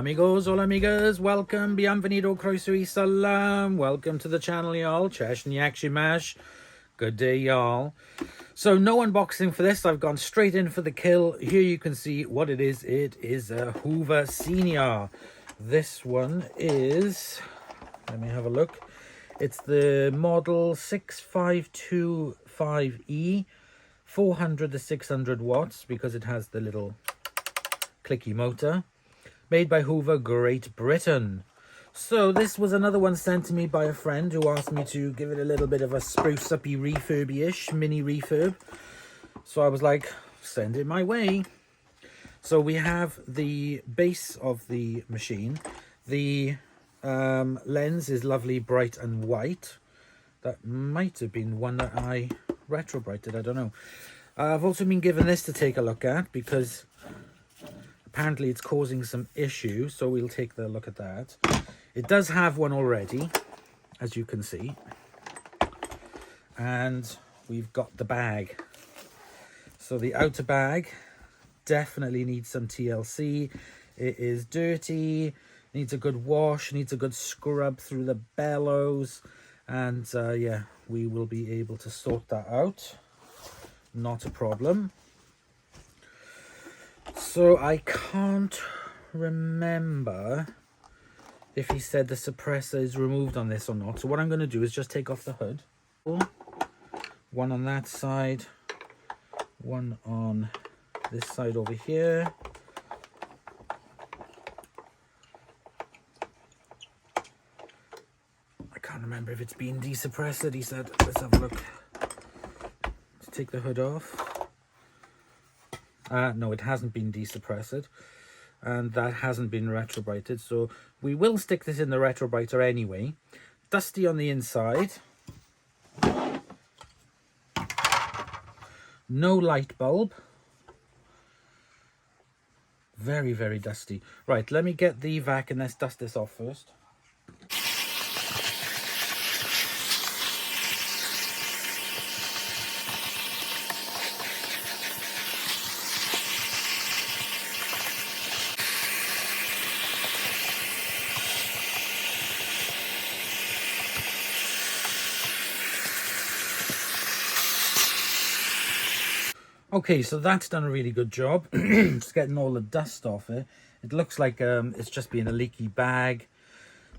Hola amigos, hola amigas, welcome, bienvenido, croeso y salam, welcome to the channel y'all, Chesh and Yakshimash, good day y'all. So no unboxing for this, I've gone straight in for the kill. Here you can see what it is a Hoover Senior. This one is, let me have a look, it's the model 6525E, 400 to 600 watts because it has the little clicky motor. Made by Hoover, Great Britain. So this was another one sent to me by a friend who asked me to give it a little bit of a spruce-uppy refurby-ish, mini refurb. So I was like, send it my way. So we have the base of the machine. The lens is lovely, bright and white. That might have been one that I retro-brighted, I don't know. I've also been given this to take a look at because apparently it's causing some issues, so we'll take a look at that. It does have one already, as you can see. And we've got the bag. So the outer bag definitely needs some TLC. It is dirty, needs a good wash, needs a good scrub through the bellows. And yeah, we will be able to sort that out. Not a problem. So I can't remember if he said the suppressor is removed on this or not. So what I'm going to do is just take off the hood. One on that side, one on this side over here. I can't remember if it's been desuppressed. He said, let's have a look. Let's take the hood off. No, it hasn't been desuppressed, and that hasn't been retrobrighted, so we will stick this in the retrobrighter anyway. Dusty on the inside. No light bulb. Very, very dusty. Right, let me get the vac and let's dust this off first. Okay, so that's done a really good job. Just getting all the dust off it. It looks like it's just been a leaky bag.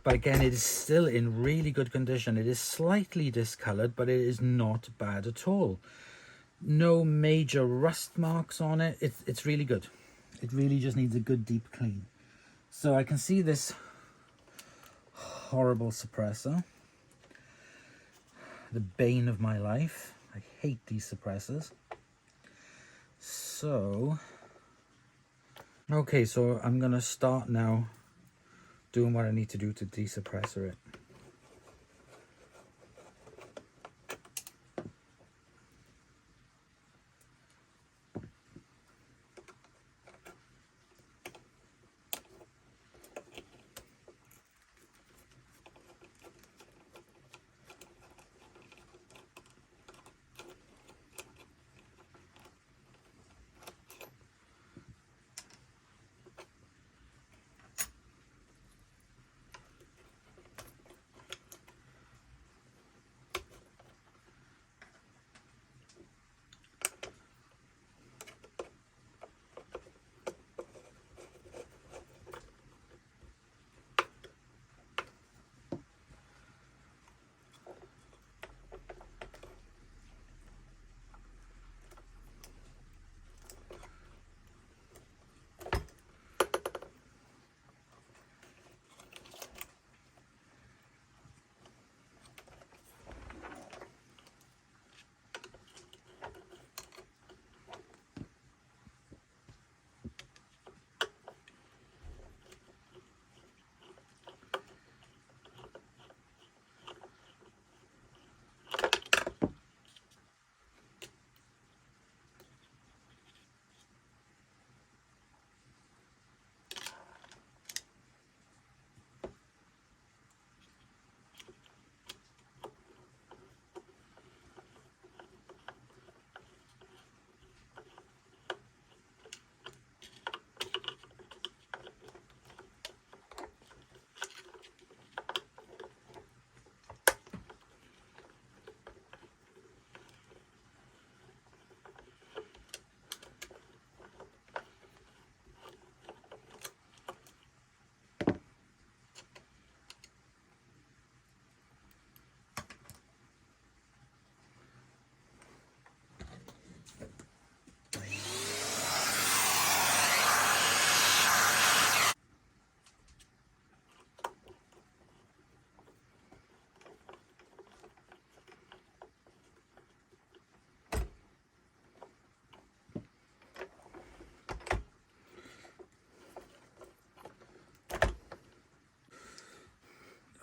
But again, it is still in really good condition. It is slightly discolored, but it is not bad at all. No major rust marks on it. It's really good. It really just needs a good deep clean. So I can see this horrible suppressor. The bane of my life. I hate these suppressors. So, okay, so I'm going to start now doing what I need to do to desuppressor it.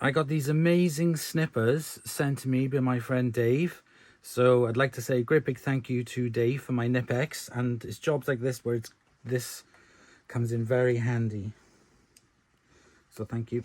I got these amazing snippers sent to me by my friend Dave. So I'd like to say a great big thank you to Dave for my Nip-X, and it's jobs like this where this comes in very handy. So thank you.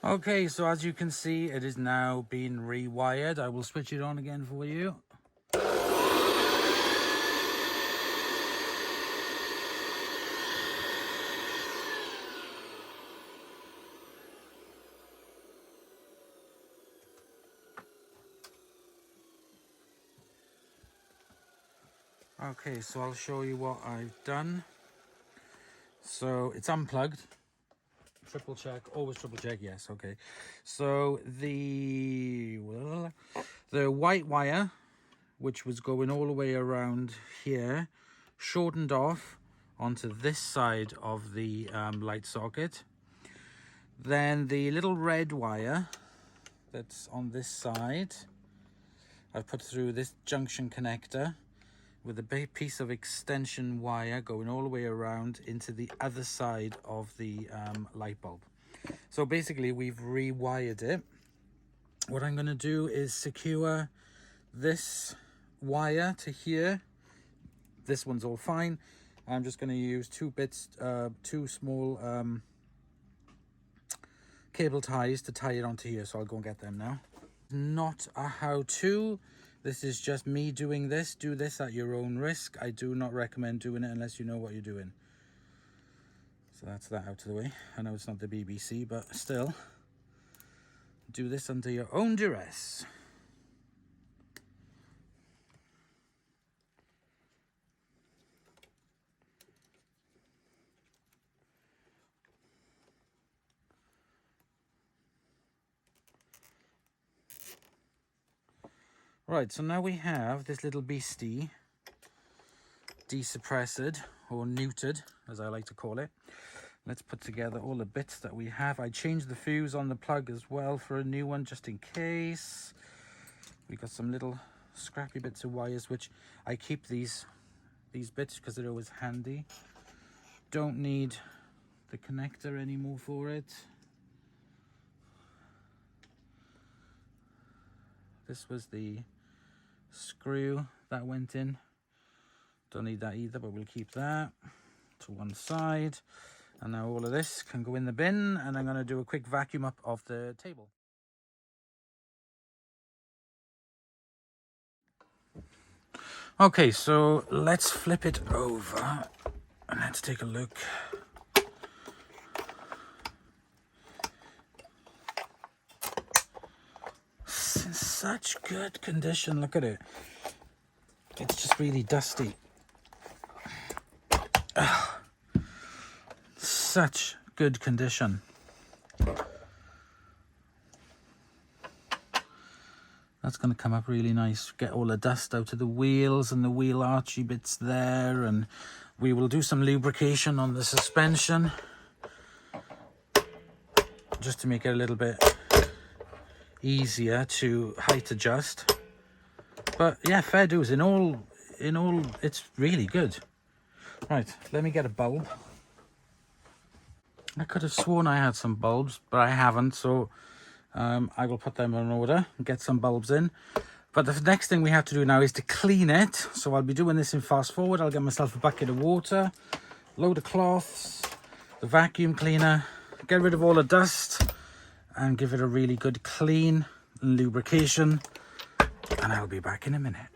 Okay, so as you can see, it is now being rewired. I will switch it on again for you. Okay, so I'll show you what I've done. So it's unplugged. Triple check, always triple check, yes, okay. So the white wire, which was going all the way around here, shortened off onto this side of the light socket. Then the little red wire that's on this side, I've put through this junction connector with a big piece of extension wire going all the way around into the other side of the light bulb. So basically we've rewired it. What I'm going to do is secure this wire to here. This one's all fine. I'm just going to use two small cable ties to tie it onto here, so I'll go and get them now. Not a how-to. This is just me doing this. Do this at your own risk. I do not recommend doing it unless you know what you're doing. So that's that out of the way. I know it's not the BBC, but still, do this under your own duress. Right, so now we have this little beastie desuppressed or neutered, as I like to call it. Let's put together all the bits that we have. I changed the fuse on the plug as well for a new one, just in case. We got some little scrappy bits of wires, which I keep these bits because they're always handy. Don't need the connector anymore for it. This was the screw that went in. Don't need that either, but we'll keep that to one side. And now all of this can go in the bin, and I'm going to do a quick vacuum up of the table. Okay, so let's flip it over and let's take a look. It's in such good condition. Look at it. It's just really dusty. Such good condition. That's going to come up really nice. Get all the dust out of the wheels and the wheel archy bits there, and we will do some lubrication on the suspension just to make it a little bit easier to height adjust. But yeah, fair dues. In all, it's really good. Right, let me get a bulb. I could have sworn I had some bulbs, but I haven't, so I will put them in order and get some bulbs in. But the next thing we have to do now is to clean it. So I'll be doing this in fast forward. I'll get myself a bucket of water, load of cloths, the vacuum cleaner, get rid of all the dust, and give it a really good clean and lubrication. And I'll be back in a minute.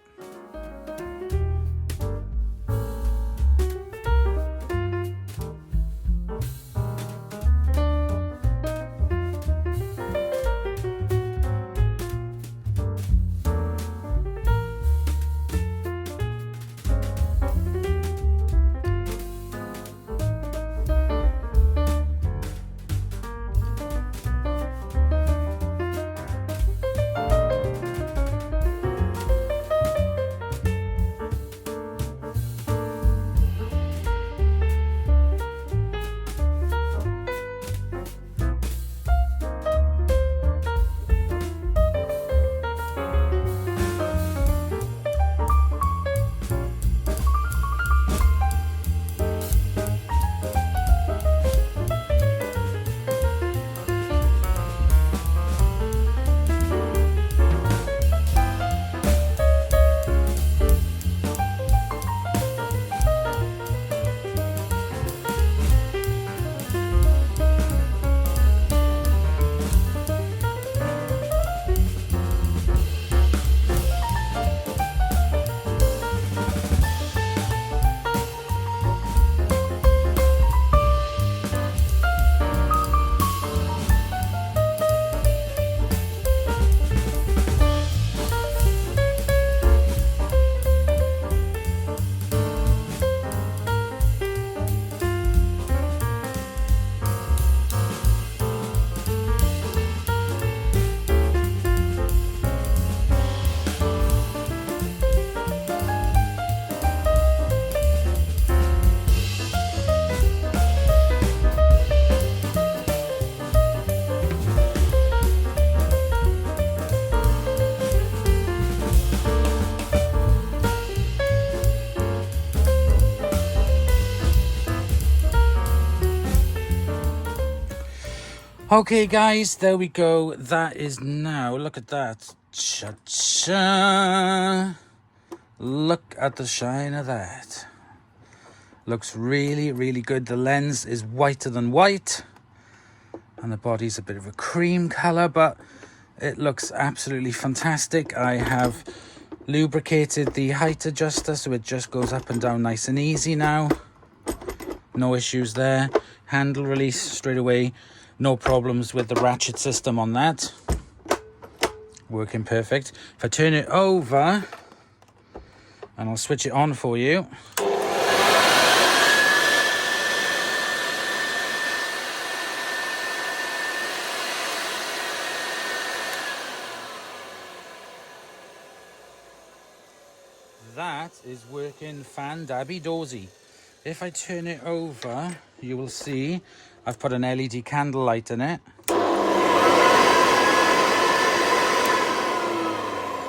Okay guys, there we go. That is now, look at that. Cha-cha. Look at the shine of that. Looks really, really good. The lens is whiter than white. And the body's a bit of a cream colour, but it looks absolutely fantastic. I have lubricated the height adjuster so it just goes up and down nice and easy now. No issues there. Handle release straight away. No problems with the ratchet system on that. Working perfect. If I turn it over, and I'll switch it on for you. That is working fan-dabby-dozy. If I turn it over, you will see I've put an LED candle light in it.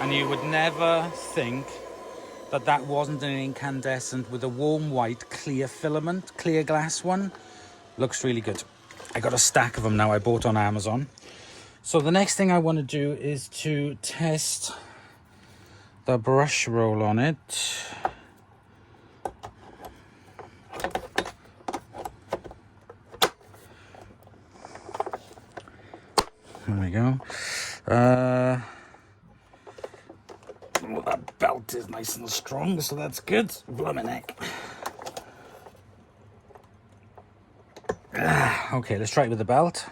And you would never think that that wasn't an incandescent with a warm white clear filament, clear glass one. Looks really good. I got a stack of them now I bought on Amazon. So the next thing I want to do is to test the brush roll on it. There we go. Oh, that belt is nice and strong, so that's good. Blimey neck. Okay, let's try it with the belt.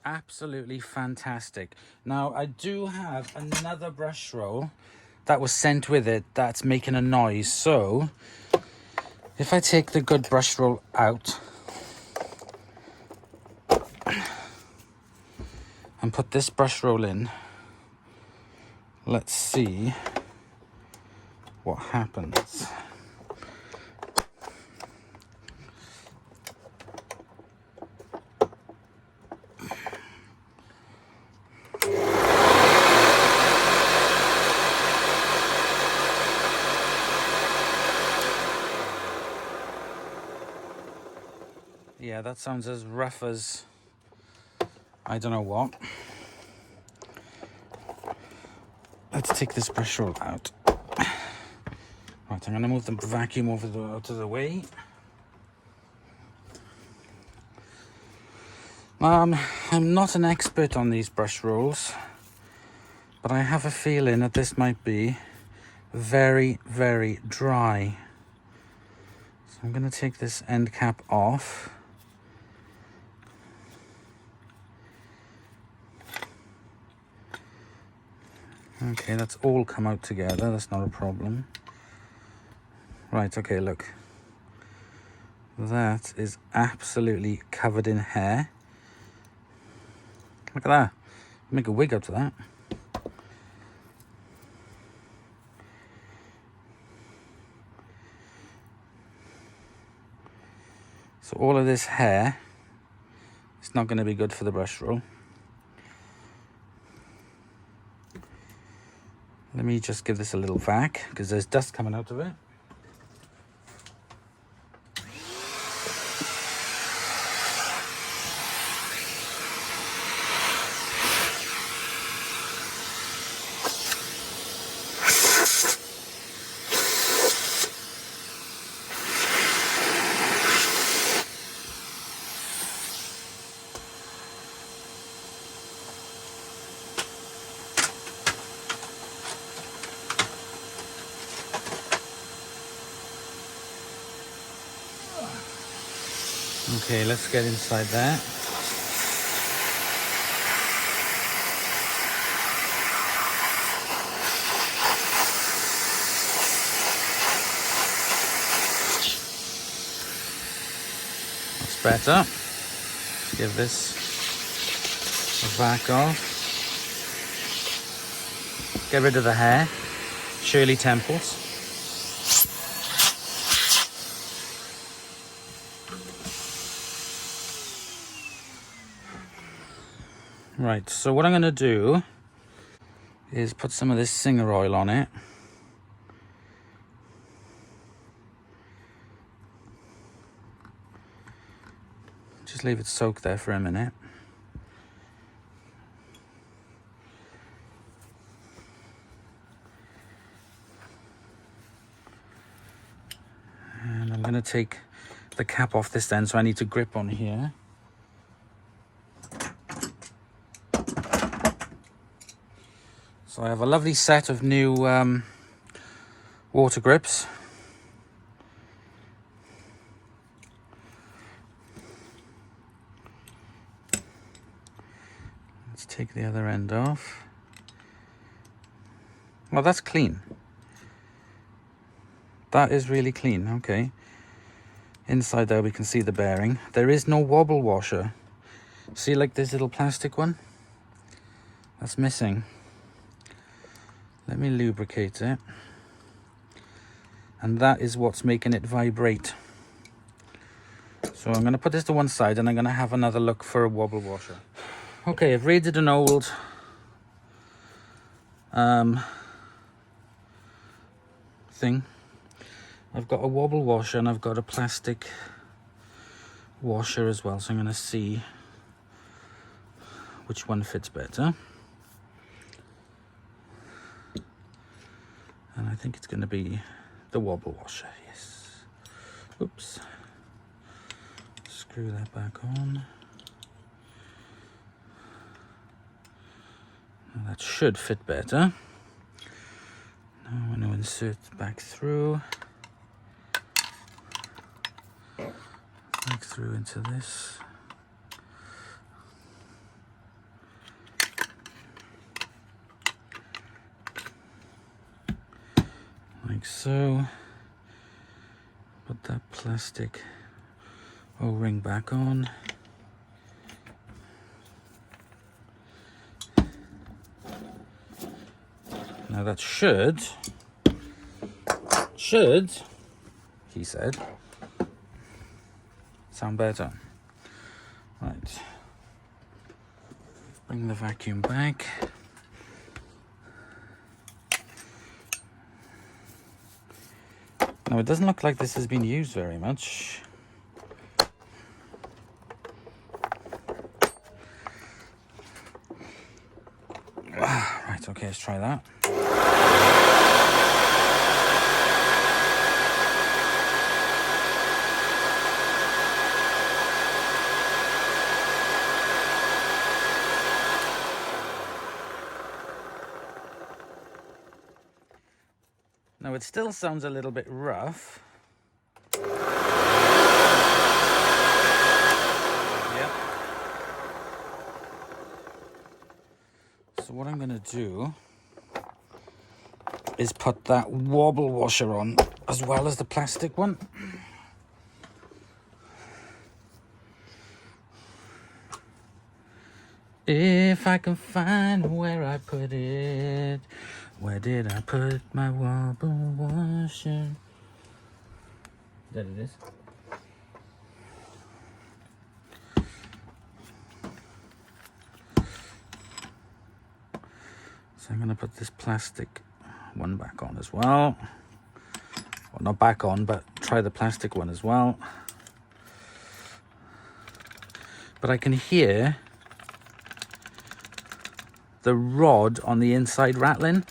Absolutely fantastic. Now I do have another brush roll that was sent with it that's making a noise, so if I take the good brush roll out and put this brush roll in, let's see what happens. Yeah, that sounds as rough as I don't know what. Let's take this brush roll out. Right, I'm going to move the vacuum out of the way. I'm not an expert on these brush rolls, but I have a feeling that this might be very, very dry. So I'm going to take this end cap off. Okay, that's all come out together. That's not a problem. Right, okay, look. That is absolutely covered in hair. Look at that. Make a wig out of that. So all of this hair, it's not going to be good for the brush roll. Let me just give this a little vac, because there's dust coming out of it. Okay, let's get inside that. That's better. Give this a vac off. Get rid of the hair. Shirley Temples. Right, so what I'm going to do is put some of this Singer oil on it. Just leave it soak there for a minute. And I'm going to take the cap off this end, so I need to grip on here. So I have a lovely set of new water grips. Let's take the other end off. Well, that's clean. That is really clean, okay. Inside there we can see the bearing. There is no wobble washer. See, like this little plastic one? That's missing. Let me lubricate it. And that is what's making it vibrate. So I'm going to put this to one side and I'm going to have another look for a wobble washer. Okay, I've raided an old thing. I've got a wobble washer and I've got a plastic washer as well. So I'm going to see which one fits better. And I think it's going to be the wobble washer, yes. Oops. Screw that back on. Now that should fit better. Now I'm going to insert back through. Back through into this. Like so. Put that plastic O-ring back on. Now that should, he said, sound better. Right. Bring the vacuum back. Now it doesn't look like this has been used very much. Right, okay, let's try that. Now it still sounds a little bit rough. Yep. So what I'm going to do is put that wobble washer on as well as the plastic one. If I can find where I put it. Where did I put my wobble washer? There it is. So I'm going to put this plastic one back on as well. Well, not back on, but try the plastic one as well. But I can hear the rod on the inside rattling.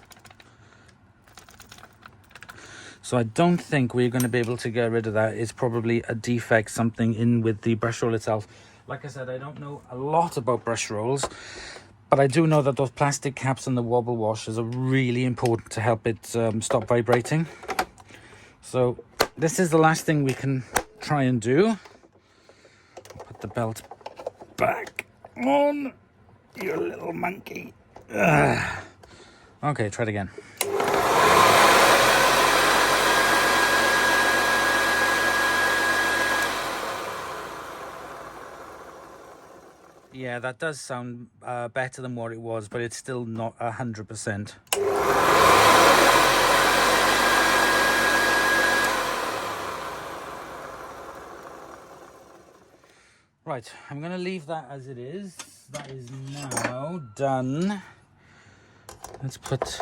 So I don't think we're going to be able to get rid of that. It's probably a defect, something in with the brush roll itself. Like I said, I don't know a lot about brush rolls, but I do know that those plastic caps and the wobble washers are really important to help it stop vibrating. So this is the last thing we can try and do. Put the belt back on, you little monkey. Ugh. Okay, try it again. Yeah, that does sound better than what it was, but it's still not 100%. Right, I'm going to leave that as it is. that is now done, let's put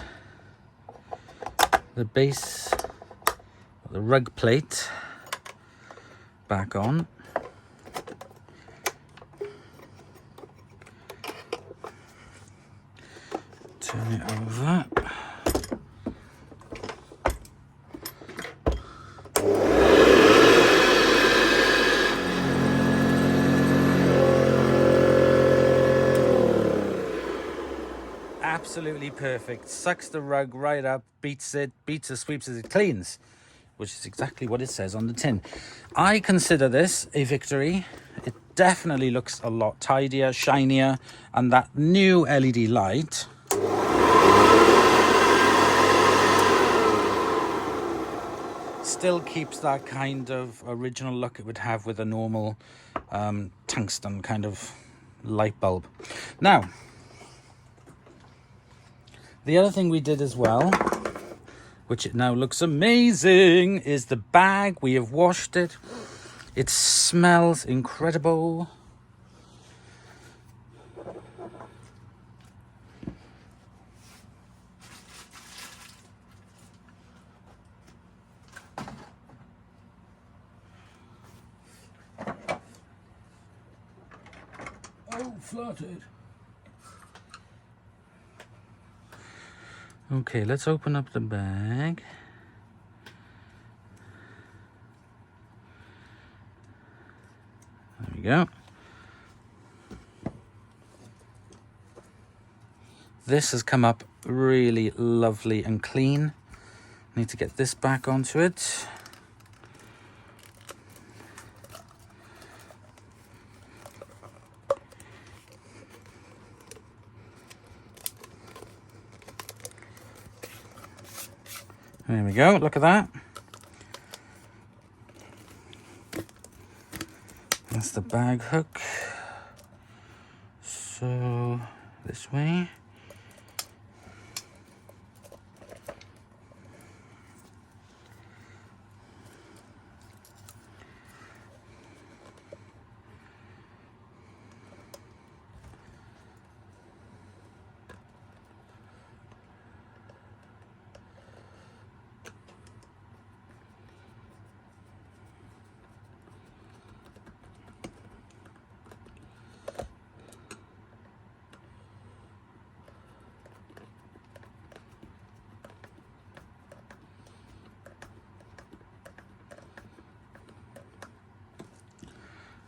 the base, the rug plate back on. Turn it over. Absolutely perfect. Sucks the rug right up, beats it, sweeps as it cleans, which is exactly what it says on the tin. I consider this a victory. It definitely looks a lot tidier, shinier, and that new LED light still keeps that kind of original look it would have with a normal tungsten kind of light bulb. Now, the other thing we did as well, which it now looks amazing, is the bag. We have washed it. It smells incredible. Oh, flooded. Okay, let's open up the bag. There we go. This has come up really lovely and clean. Need to get this back onto it. There we go, look at that. That's the bag hook. So, this way.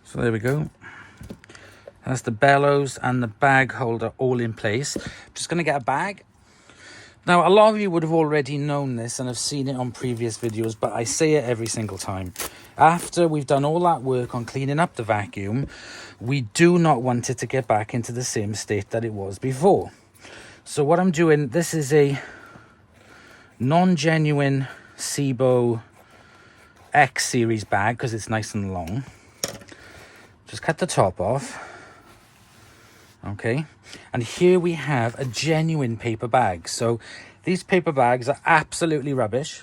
So there we go. That's the bellows and the bag holder all in place. I'm just going to get a bag. Now, a lot of you would have already known this and have seen it on previous videos, but I say it every single time. After we've done all that work on cleaning up the vacuum, we do not want it to get back into the same state that it was before. So what I'm doing, this is a non-genuine Sebo X series bag because it's nice and long. Just cut the top off. Okay, and here we have a genuine paper bag. So these paper bags are absolutely rubbish,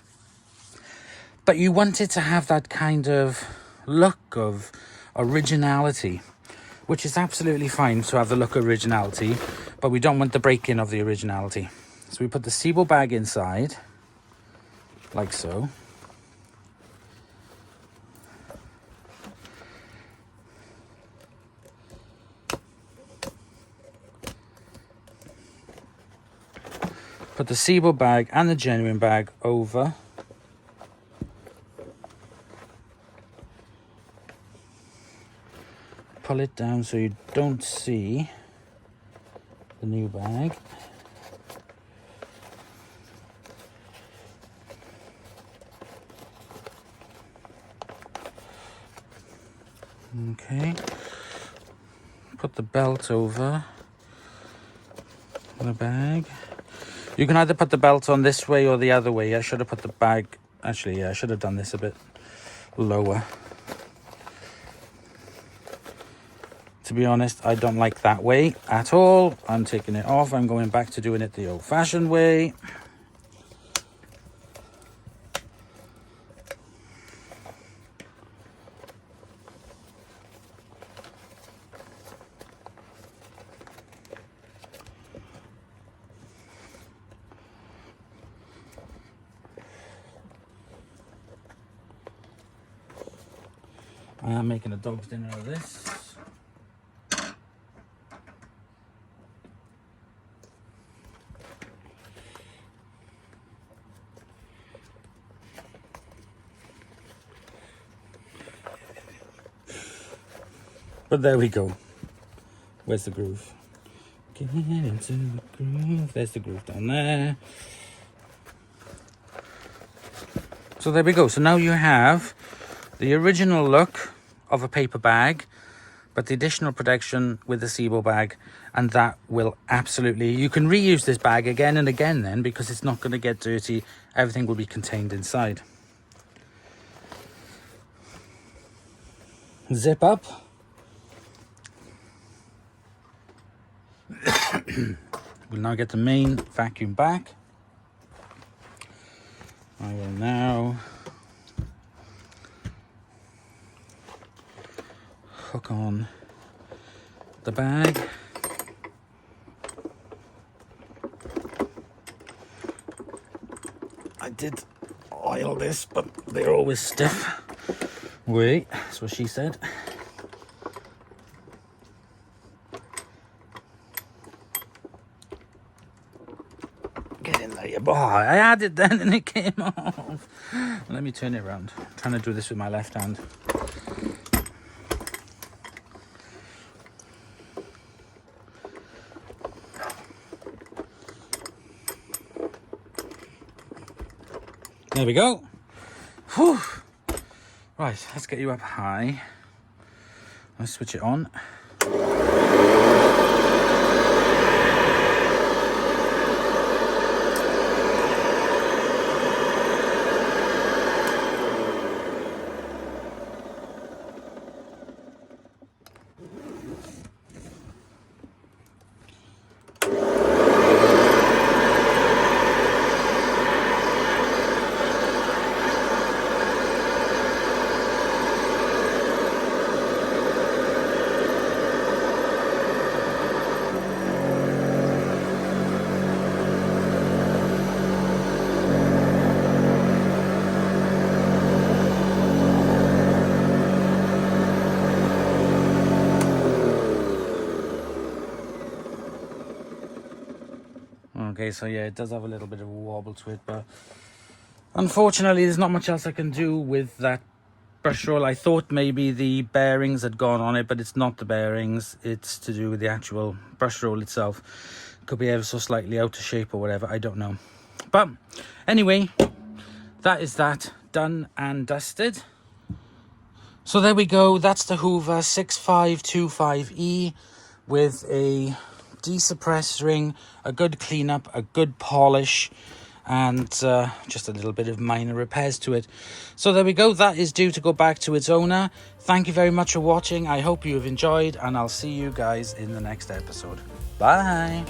but you want it to have that kind of look of originality, which is absolutely fine to have the look of originality, but we don't want the break-in of the originality. So we put the Sebo bag inside, like so. Put the Sebo bag and the genuine bag over. Pull it down so you don't see the new bag. Okay. Put the belt over the bag. You can either put the belt on this way or the other way. I should have put the bag... Actually, yeah, I should have done this a bit lower. To be honest, I don't like that way at all. I'm taking it off. I'm going back to doing it the old-fashioned way. I am making a dog's dinner of this. But there we go. Where's the groove? Get into the groove. There's the groove down there. So there we go. So now you have the original look of a paper bag, but the additional protection with the SIBO bag, and that will absolutely, you can reuse this bag again and again then, because it's not going to get dirty. Everything will be contained inside. Zip up. We'll now get the main vacuum back. I will now hook on the bag. I did oil this, but they're always stiff. Wait, that's what she said. Get in there. Oh, I had it then and it came off. Let me turn it around. I'm trying to do this with my left hand. There we go. Whew. Right, let's get you up high. Let's switch it on. Okay, so yeah, it does have a little bit of a wobble to it, but unfortunately there's not much else I can do with that brush roll. I thought maybe the bearings had gone on it, but it's not the bearings, it's to do with the actual brush roll itself. Could be ever so slightly out of shape or whatever, I don't know. But anyway, that is that done and dusted. So there we go, that's the Hoover 6525E with a desuppressing, a good cleanup, a good polish, and just a little bit of minor repairs to it. So there we go, that is due to go back to its owner. Thank you very much for watching. I hope you have enjoyed, and I'll see you guys in the next episode. Bye.